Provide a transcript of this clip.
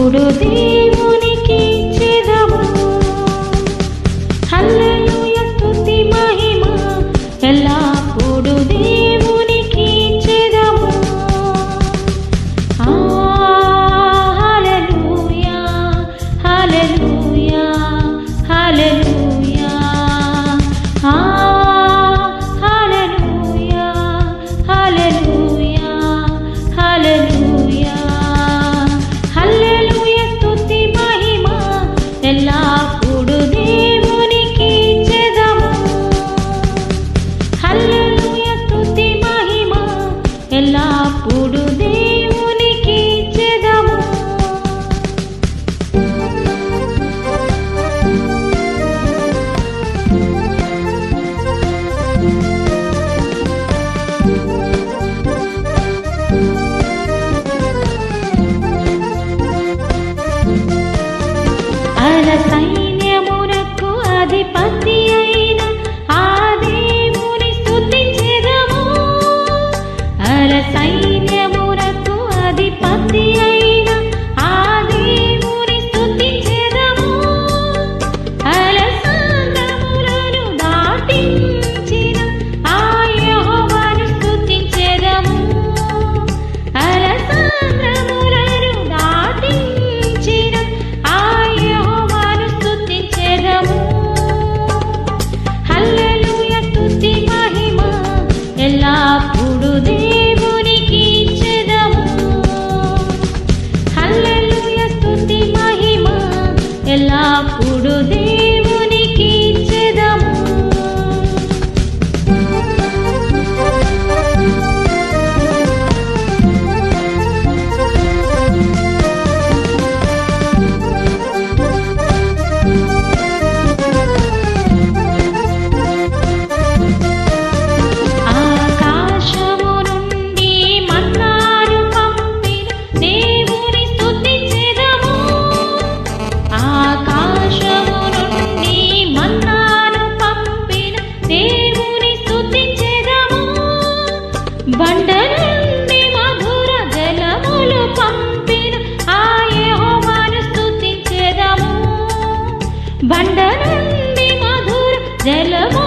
ఎల్లప్పుడు దేవునికి ఇచ్చెదము. హల్లెలూయా స్తుతి మహిమ ఎల్లప్పుడు దేవునికి ఇచ్చెదము. హల్లెలూయా హల్లెలూయా హల్లెలూయా హల్లెలూయా హల్లెలూయా హల్లెలూయా హల్లెలూయా స్తుతి మహిమ ఎల్లప్పుడు దేవునికి ఇచ్చెదము. హల్లెలూయా స్తుతి మహిమ ఎల్లప్పుడు దేవునికి ఇచ్చెదము. సైన్యమునకు అధిపతి అయిన ఆ దేవుని స్తుతించెదము. సైన్యమునకు అధిపతి అయిన ఆ దేవుని స్తుతించెదము. సముద్రములను దాటించిన ఆ యెహోవాను స్తుతించెదము. సముద్రములను దాటించిన ఆ హల్లెలూయా స్తుతి మహిమ ఎల్లప్పుడు దేవునికి ఇచ్చెదము. హల్లెలూయా స్తుతి మహిమ ఎల్లప్పుడు దేవునికి ఇచ్చెదము. బండ నుండి మధుర జలములు పంపిన ఆ యెహోవాను స్తుతించెదము. బండ నుండి మధుర జలము